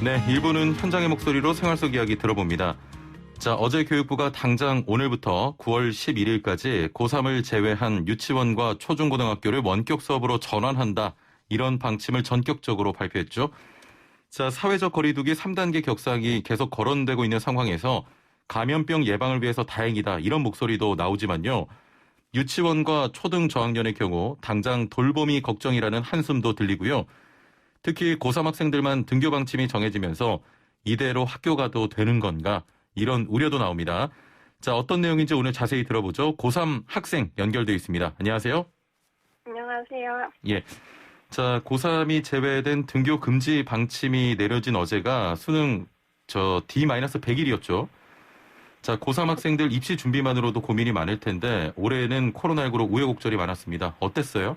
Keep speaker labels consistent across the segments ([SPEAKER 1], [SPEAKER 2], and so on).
[SPEAKER 1] 네, 1부는 현장의 목소리로 생활 속 이야기 들어봅니다. 자, 어제 교육부가 당장 오늘부터 9월 11일까지 고3을 제외한 유치원과 초중고등학교를 원격 수업으로 전환한다. 이런 방침을 전격적으로 발표했죠. 자, 사회적 거리두기 3단계 격상이 계속 거론되고 있는 상황에서 감염병 예방을 위해서 다행이다. 이런 목소리도 나오지만요. 유치원과 초등 저학년의 경우 당장 돌봄이 걱정이라는 한숨도 들리고요. 특히 고3 학생들만 등교 방침이 정해지면서 이대로 학교 가도 되는 건가? 이런 우려도 나옵니다. 자, 어떤 내용인지 오늘 자세히 들어보죠. 고3 학생 연결돼 있습니다. 안녕하세요.
[SPEAKER 2] 안녕하세요.
[SPEAKER 1] 예. 자, 고3이 제외된 등교 금지 방침이 내려진 어제가 수능 D-100일이었죠. 자, 고3 학생들 입시 준비만으로도 고민이 많을 텐데 올해는 코로나19로 우여곡절이 많았습니다. 어땠어요?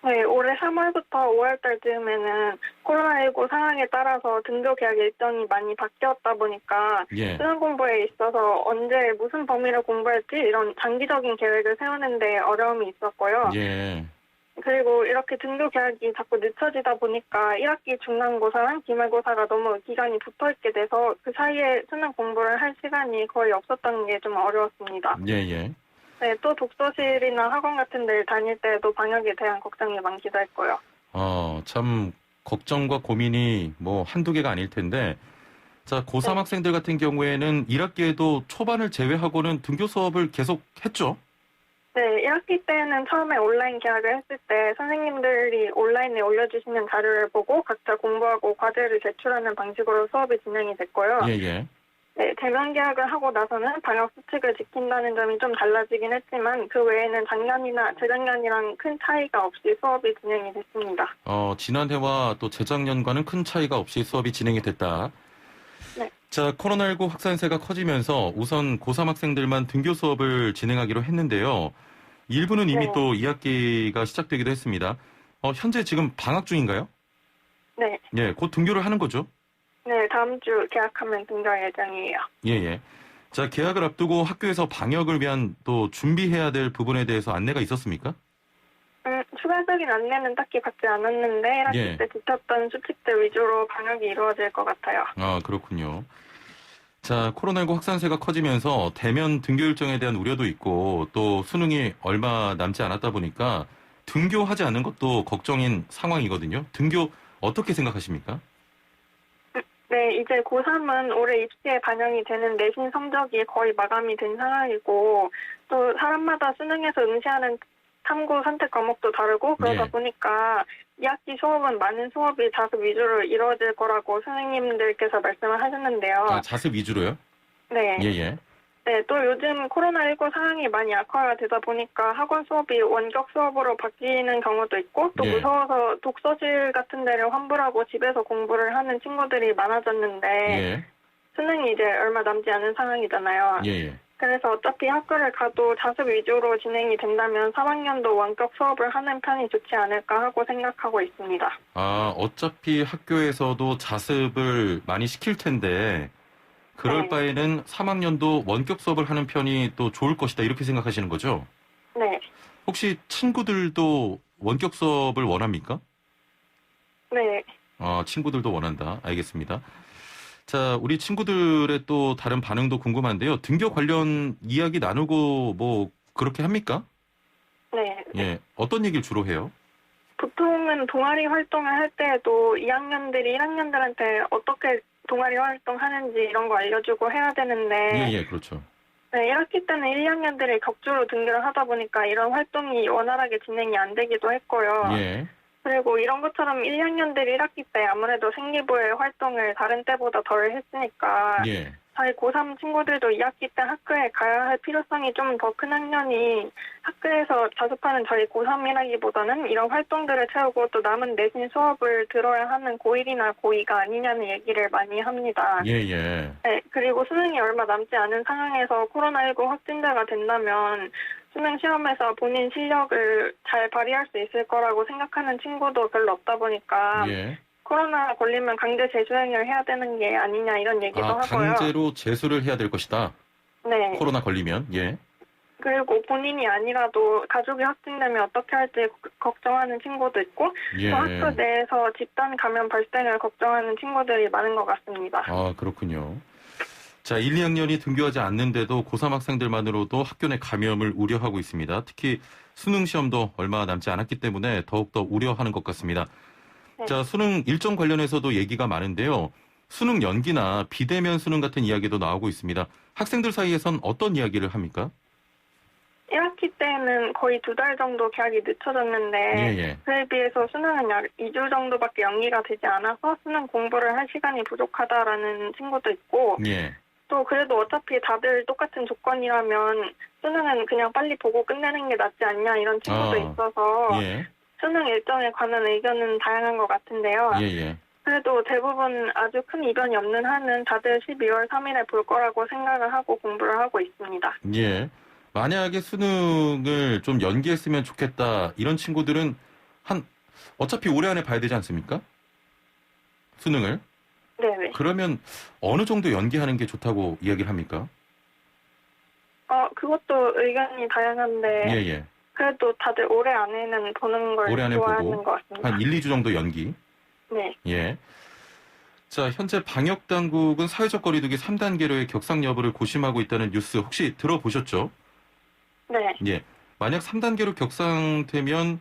[SPEAKER 2] 네, 올해 3월부터 5월달 즈음에는 코로나19 상황에 따라서 등교 계약 일정이 많이 바뀌었다 보니까
[SPEAKER 1] 예.
[SPEAKER 2] 수능 공부에 있어서 언제 무슨 범위를 공부할지 이런 장기적인 계획을 세우는 데 어려움이 있었고요.
[SPEAKER 1] 예.
[SPEAKER 2] 그리고 이렇게 등교 계약이 자꾸 늦춰지다 보니까 1학기 중간고사랑 기말고사가 너무 기간이 붙어있게 돼서 그 사이에 수능 공부를 할 시간이 거의 없었던 게 좀 어려웠습니다.
[SPEAKER 1] 예.
[SPEAKER 2] 네, 또 독서실이나 학원 같은 데를 다닐 때도 방역에 대한 걱정이 많기도 했고요.
[SPEAKER 1] 참 걱정과 고민이 뭐 한두 개가 아닐 텐데 자, 고3
[SPEAKER 2] 네.
[SPEAKER 1] 학생들 같은 경우에는 1학기에도 초반을 제외하고는 등교 수업을 계속 했죠?
[SPEAKER 2] 네, 1학기 때는 처음에 온라인 계약을 했을 때 선생님들이 온라인에 올려주시는 자료를 보고 각자 공부하고 과제를 제출하는 방식으로 수업이 진행이 됐고요.
[SPEAKER 1] 예.
[SPEAKER 2] 네, 대면 계약을 하고 나서는 방역 수칙을 지킨다는 점이 좀 달라지긴 했지만 그 외에는 작년이나 재작년이랑 큰 차이가 없이 수업이 진행이 됐습니다.
[SPEAKER 1] 지난해와 또 재작년과는 큰 차이가 없이 수업이 진행이 됐다.
[SPEAKER 2] 네.
[SPEAKER 1] 자, 코로나19 확산세가 커지면서 우선 고3 학생들만 등교 수업을 진행하기로 했는데요. 일부는 이미
[SPEAKER 2] 네.
[SPEAKER 1] 또 2학기가 시작되기도 했습니다. 현재 지금 방학 중인가요?
[SPEAKER 2] 네.
[SPEAKER 1] 예, 곧 등교를 하는 거죠?
[SPEAKER 2] 네, 다음 주 계약하면 등교 예정이에요.
[SPEAKER 1] 예. 자, 계약을 앞두고 학교에서 방역을 위한 또 준비해야 될 부분에 대해서 안내가 있었습니까?
[SPEAKER 2] 추가적인 안내는 딱히 받지 않았는데 1학기
[SPEAKER 1] 예.
[SPEAKER 2] 때 지켰던 수칙들 위주로 방역이 이루어질 것 같아요.
[SPEAKER 1] 그렇군요. 자, 코로나19 확산세가 커지면서 대면 등교 일정에 대한 우려도 있고 또 수능이 얼마 남지 않았다 보니까 등교하지 않는 것도 걱정인 상황이거든요. 등교 어떻게 생각하십니까?
[SPEAKER 2] 네, 이제 고3은 올해 입시에 반영이 되는 내신 성적이 거의 마감이 된 상황이고 또 사람마다 수능에서 응시하는 탐구 선택 과목도 다르고 그러다
[SPEAKER 1] 예.
[SPEAKER 2] 보니까 2학기 수업은 많은 수업이 자습 위주로 이루어질 거라고 선생님들께서 말씀을 하셨는데요.
[SPEAKER 1] 자습 위주로요?
[SPEAKER 2] 네.
[SPEAKER 1] 예.
[SPEAKER 2] 네, 또 요즘 코로나19 상황이 많이 악화가 되다 보니까 학원 수업이 원격 수업으로 바뀌는 경우도 있고 또
[SPEAKER 1] 예.
[SPEAKER 2] 무서워서 독서실 같은 데를 환불하고 집에서 공부를 하는 친구들이 많아졌는데
[SPEAKER 1] 예.
[SPEAKER 2] 수능이 이제 얼마 남지 않은 상황이잖아요.
[SPEAKER 1] 예.
[SPEAKER 2] 그래서 어차피 학교를 가도 자습 위주로 진행이 된다면 3학년도 원격 수업을 하는 편이 좋지 않을까 하고 생각하고 있습니다.
[SPEAKER 1] 어차피 학교에서도 자습을 많이 시킬 텐데 그럴
[SPEAKER 2] 네.
[SPEAKER 1] 바에는 3학년도 원격 수업을 하는 편이 또 좋을 것이다 이렇게 생각하시는 거죠?
[SPEAKER 2] 네.
[SPEAKER 1] 혹시 친구들도 원격 수업을 원합니까?
[SPEAKER 2] 네.
[SPEAKER 1] 친구들도 원한다. 알겠습니다. 자, 우리 친구들의 또 다른 반응도 궁금한데요. 등교 관련 이야기 나누고 뭐 그렇게 합니까?
[SPEAKER 2] 네.
[SPEAKER 1] 예. 어떤 얘기를 주로 해요?
[SPEAKER 2] 보통은 동아리 활동을 할 때에도 2학년들이 1학년들한테 어떻게 동아리 활동하는지 이런 거 알려주고 해야 되는데
[SPEAKER 1] 예, 그렇죠.
[SPEAKER 2] 네, 1학기 때는 1, 2학년들이 격주로 등교를 하다 보니까 이런 활동이 원활하게 진행이 안 되기도 했고요.
[SPEAKER 1] 예.
[SPEAKER 2] 그리고 이런 것처럼 1, 2학년들이 1학기 때 아무래도 생리부의 활동을 다른 때보다 덜 했으니까
[SPEAKER 1] 예.
[SPEAKER 2] 저희 고3 친구들도 2학기 때 학교에 가야 할 필요성이 좀 더 큰 학년이 학교에서 자습하는 저희 고3이라기보다는 이런 활동들을 채우고 또 남은 내신 수업을 들어야 하는 고1이나 고2가 아니냐는 얘기를 많이 합니다.
[SPEAKER 1] 예.
[SPEAKER 2] 네, 그리고 수능이 얼마 남지 않은 상황에서 코로나19 확진자가 된다면 수능 시험에서 본인 실력을 잘 발휘할 수 있을 거라고 생각하는 친구도 별로 없다 보니까
[SPEAKER 1] 예.
[SPEAKER 2] 코로나 걸리면 강제 재수행을 해야 되는 게 아니냐 이런 얘기도 하고요.
[SPEAKER 1] 강제로 재수를 해야 될 것이다.
[SPEAKER 2] 네.
[SPEAKER 1] 코로나 걸리면. 예.
[SPEAKER 2] 그리고 본인이 아니라도 가족이 확진되면 어떻게 할지 걱정하는 친구도 있고
[SPEAKER 1] 예.
[SPEAKER 2] 또 학교 내에서 집단 감염 발생을 걱정하는 친구들이 많은 것 같습니다.
[SPEAKER 1] 아, 그렇군요. 자, 1, 2학년이 등교하지 않는데도 고3 학생들만으로도 학교 내 감염을 우려하고 있습니다. 특히 수능 시험도 얼마 남지 않았기 때문에 더욱더 우려하는 것 같습니다.
[SPEAKER 2] 네.
[SPEAKER 1] 자, 수능 일정 관련해서도 얘기가 많은데요. 수능 연기나 비대면 수능 같은 이야기도 나오고 있습니다. 학생들 사이에선 어떤 이야기를 합니까?
[SPEAKER 2] 1학기 때는 거의 2달 정도 개학이 늦춰졌는데
[SPEAKER 1] 예.
[SPEAKER 2] 그에 비해서 수능은 약 2주 정도밖에 연기가 되지 않아서 수능 공부를 할 시간이 부족하다라는 친구도 있고
[SPEAKER 1] 예.
[SPEAKER 2] 또 그래도 어차피 다들 똑같은 조건이라면 수능은 그냥 빨리 보고 끝내는 게 낫지 않냐 이런 친구도 있어서
[SPEAKER 1] 예.
[SPEAKER 2] 수능 일정에 관한 의견은 다양한 것 같은데요.
[SPEAKER 1] 예.
[SPEAKER 2] 그래도 대부분 아주 큰 이변이 없는 한은 다들 12월 3일에 볼 거라고 생각을 하고 공부를 하고 있습니다.
[SPEAKER 1] 예. 만약에 수능을 좀 연기했으면 좋겠다 이런 친구들은 어차피 올해 안에 봐야 되지 않습니까? 수능을.
[SPEAKER 2] 네네.
[SPEAKER 1] 그러면 어느 정도 연기하는 게 좋다고 이야기를 합니까?
[SPEAKER 2] 그것도 의견이 다양한데
[SPEAKER 1] 예.
[SPEAKER 2] 그래도 다들 올해 안에는 보는 걸
[SPEAKER 1] 올해 안에
[SPEAKER 2] 좋아하는
[SPEAKER 1] 보고
[SPEAKER 2] 것 같습니다.
[SPEAKER 1] 한 1, 2주 정도 연기.
[SPEAKER 2] 네.
[SPEAKER 1] 예. 자, 현재 방역 당국은 사회적 거리두기 3단계로의 격상 여부를 고심하고 있다는 뉴스 혹시 들어보셨죠?
[SPEAKER 2] 네.
[SPEAKER 1] 예. 만약 3단계로 격상되면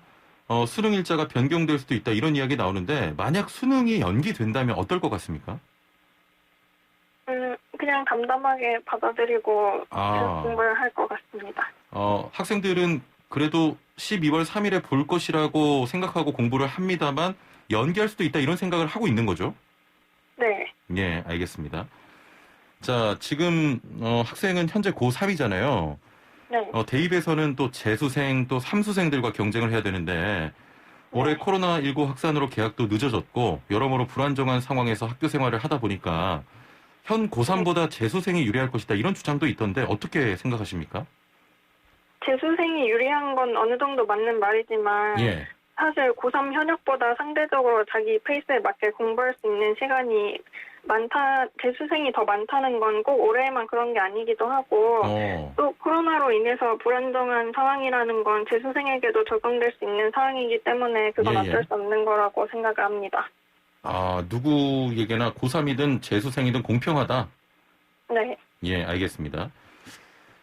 [SPEAKER 1] 수능 일자가 변경될 수도 있다 이런 이야기 나오는데 만약 수능이 연기된다면 어떨 것 같습니까?
[SPEAKER 2] 그냥 담담하게 받아들이고 계속 공부를 할 것 같습니다.
[SPEAKER 1] 학생들은 그래도 12월 3일에 볼 것이라고 생각하고 공부를 합니다만 연기할 수도 있다 이런 생각을 하고 있는 거죠?
[SPEAKER 2] 네.
[SPEAKER 1] 예, 알겠습니다. 자, 지금 학생은 현재 고3이잖아요.
[SPEAKER 2] 네.
[SPEAKER 1] 대입에서는 또 재수생 또 삼수생들과 경쟁을 해야 되는데 올해
[SPEAKER 2] 네.
[SPEAKER 1] 코로나19 확산으로 개학도 늦어졌고 여러모로 불안정한 상황에서 학교 생활을 하다 보니까 현 고3보다 재수생이 유리할 것이다 이런 주장도 있던데 어떻게 생각하십니까?
[SPEAKER 2] 재수생이 유리한 건 어느 정도 맞는 말이지만
[SPEAKER 1] 예.
[SPEAKER 2] 사실 고3 현역보다 상대적으로 자기 페이스에 맞게 공부할 수 있는 시간이 재수생이 더 많다는 건 꼭 올해만 그런 게 아니기도 하고 또 코로나로 인해서 불안정한 상황이라는 건 재수생에게도 적용될 수 있는 상황이기 때문에 그건 어쩔 수 없는 거라고 생각을 합니다.
[SPEAKER 1] 누구에게나 고3이든 재수생이든 공평하다?
[SPEAKER 2] 네.
[SPEAKER 1] 예, 알겠습니다.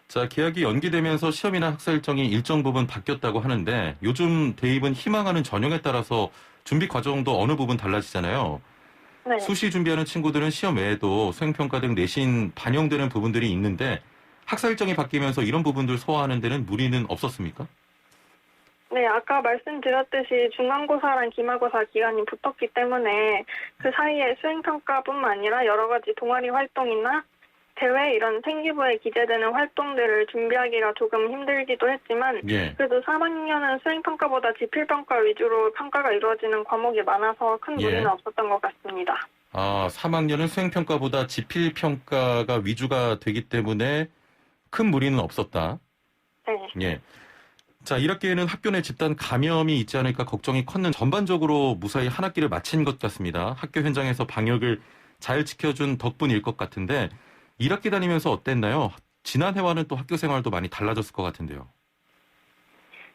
[SPEAKER 1] 자, 개학이 연기되면서 시험이나 학사 일정이 일정 부분 바뀌었다고 하는데 요즘 대입은 희망하는 전형에 따라서 준비 과정도 어느 부분 달라지잖아요.
[SPEAKER 2] 네.
[SPEAKER 1] 수시 준비하는 친구들은 시험 외에도 수행평가 등 내신 반영되는 부분들이 있는데 학사 일정이 바뀌면서 이런 부분들 소화하는 데는 무리는 없었습니까?
[SPEAKER 2] 네, 아까 말씀드렸듯이 중간고사랑 기말고사 기간이 붙었기 때문에 그 사이에 수행평가뿐만 아니라 여러 가지 동아리 활동이나 대회 이런 생기부에 기재되는 활동들을 준비하기가 조금 힘들기도 했지만 그래도 3학년은 수행평가보다 지필평가 위주로 평가가 이루어지는 과목이 많아서 큰 무리는 없었던 것 같습니다.
[SPEAKER 1] 3학년은 수행평가보다 지필평가가 위주가 되기 때문에 큰 무리는 없었다.
[SPEAKER 2] 네.
[SPEAKER 1] 예. 자, 1학기에는 학교 내 집단 감염이 있지 않을까 걱정이 컸는 전반적으로 무사히 한 학기를 마친 것 같습니다. 학교 현장에서 방역을 잘 지켜준 덕분일 것 같은데 1학기 다니면서 어땠나요? 지난해와는 또 학교 생활도 많이 달라졌을 것 같은데요.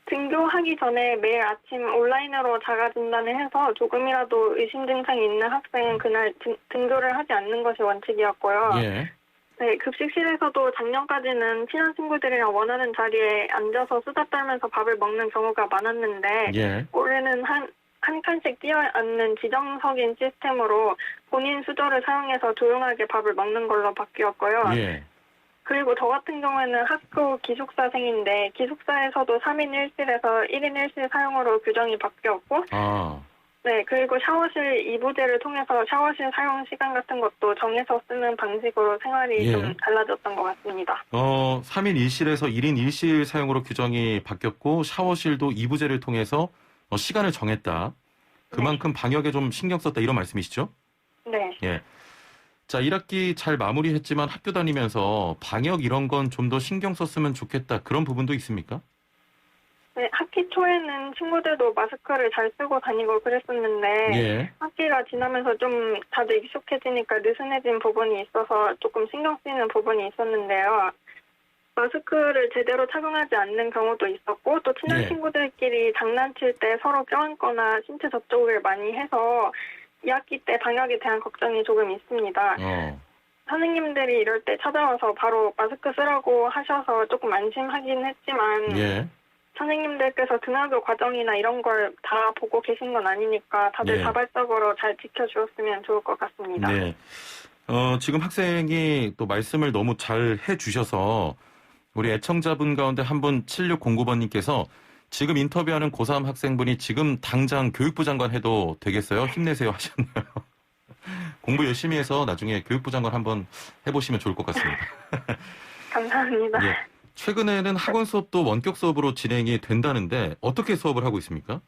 [SPEAKER 2] 등교하기 전에 매일 아침 온라인으로 자가진단을 해서 조금이라도 의심 증상이 있는 학생은 그날 등교를 하지 않는 것이 원칙이었고요. 네, 급식실에서도 작년까지는 친한 친구들이랑 원하는 자리에 앉아서 수다 떨면서 밥을 먹는 경우가 많았는데 올해는 한 칸씩 뛰어앉는 지정석인 시스템으로 본인 수저를 사용해서 조용하게 밥을 먹는 걸로 바뀌었고요. 그리고 저 같은 경우에는 학교 기숙사생인데 기숙사에서도 3인 1실에서 1인 1실 사용으로 규정이 바뀌었고 네, 그리고 샤워실 이부제를 통해서 샤워실 사용 시간 같은 것도 정해서 쓰는 방식으로 생활이 좀 달라졌던 것 같습니다.
[SPEAKER 1] 3인 1실에서 1인 1실 사용으로 규정이 바뀌었고 샤워실도 이부제를 통해서 시간을 정했다. 그만큼 방역에 좀 신경 썼다 이런 말씀이시죠?
[SPEAKER 2] 네.
[SPEAKER 1] 자, 1학기 잘 마무리했지만 학교 다니면서 방역 이런 건 좀 더 신경 썼으면 좋겠다. 그런 부분도 있습니까?
[SPEAKER 2] 네, 학기 초에는 친구들도 마스크를 잘 쓰고 다니고 그랬었는데 학기가 지나면서 좀 다들 익숙해지니까 느슨해진 부분이 있어서 조금 신경 쓰이는 부분이 있었는데요. 마스크를 제대로 착용하지 않는 경우도 있었고 또 친한
[SPEAKER 1] 예.
[SPEAKER 2] 친구들끼리 장난칠 때 서로 껴안거나 신체 접촉을 많이 해서 2학기 때 방역에 대한 걱정이 조금 있습니다. 선생님들이 이럴 때 찾아와서 바로 마스크 쓰라고 하셔서 조금 안심하긴 했지만
[SPEAKER 1] 예.
[SPEAKER 2] 선생님들께서 등하교 과정이나 이런 걸 다 보고 계신 건 아니니까 다들
[SPEAKER 1] 네.
[SPEAKER 2] 자발적으로 잘 지켜주었으면 좋을 것 같습니다.
[SPEAKER 1] 네. 지금 학생이 또 말씀을 너무 잘 해주셔서 우리 애청자분 가운데 한 분 7609번님께서 지금 인터뷰하는 고3 학생분이 지금 당장 교육부 장관 해도 되겠어요? 힘내세요 하셨나요? 공부 열심히 해서 나중에 교육부 장관 한번 해보시면 좋을 것 같습니다.
[SPEAKER 2] 감사합니다.
[SPEAKER 1] 예. 최근에는 학원 수업도 원격 수업으로 진행이 된다는데 어떻게 수업을 하고 있습니까?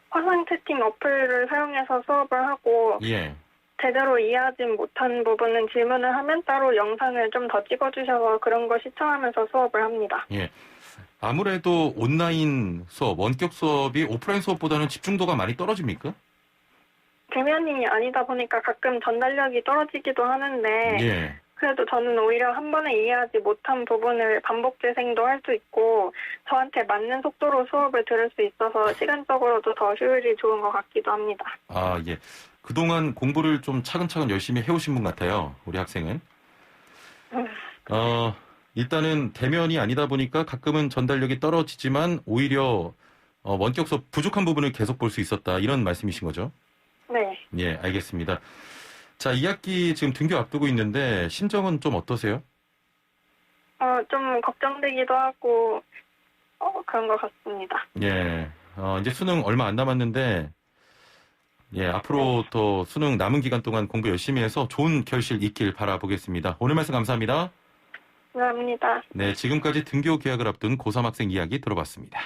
[SPEAKER 2] 화상 채팅 어플을 사용해서 수업을 하고
[SPEAKER 1] 예.
[SPEAKER 2] 제대로 이해하지 못한 부분은 질문을 하면 따로 영상을 좀 더 찍어주셔서 그런 거 시청하면서 수업을 합니다.
[SPEAKER 1] 예. 아무래도 온라인 수업, 원격 수업이 오프라인 수업보다는 집중도가 많이 떨어집니까?
[SPEAKER 2] 대면이 아니다 보니까 가끔 전달력이 떨어지기도 하는데
[SPEAKER 1] 예.
[SPEAKER 2] 그래도 저는 오히려 한 번에 이해하지 못한 부분을 반복 재생도 할 수 있고 저한테 맞는 속도로 수업을 들을 수 있어서 시간적으로도 더 효율이 좋은 것 같기도 합니다.
[SPEAKER 1] 아, 예. 그동안 공부를 좀 차근차근 열심히 해오신 분 같아요. 우리 학생은. 일단은 대면이 아니다 보니까 가끔은 전달력이 떨어지지만 오히려 원격 수업 부족한 부분을 계속 볼 수 있었다. 이런 말씀이신 거죠?
[SPEAKER 2] 네.
[SPEAKER 1] 예, 알겠습니다. 자, 2학기 지금 등교 앞두고 있는데 심정은 좀 어떠세요?
[SPEAKER 2] 좀 걱정되기도 하고 그런 것 같습니다.
[SPEAKER 1] 예. 이제 수능 얼마 안 남았는데 예, 앞으로 또 수능 남은 기간 동안 공부 열심히 해서 좋은 결실 있길 바라보겠습니다. 오늘 말씀 감사합니다.
[SPEAKER 2] 감사합니다.
[SPEAKER 1] 네, 지금까지 등교 개학을 앞둔 고3 학생 이야기 들어봤습니다.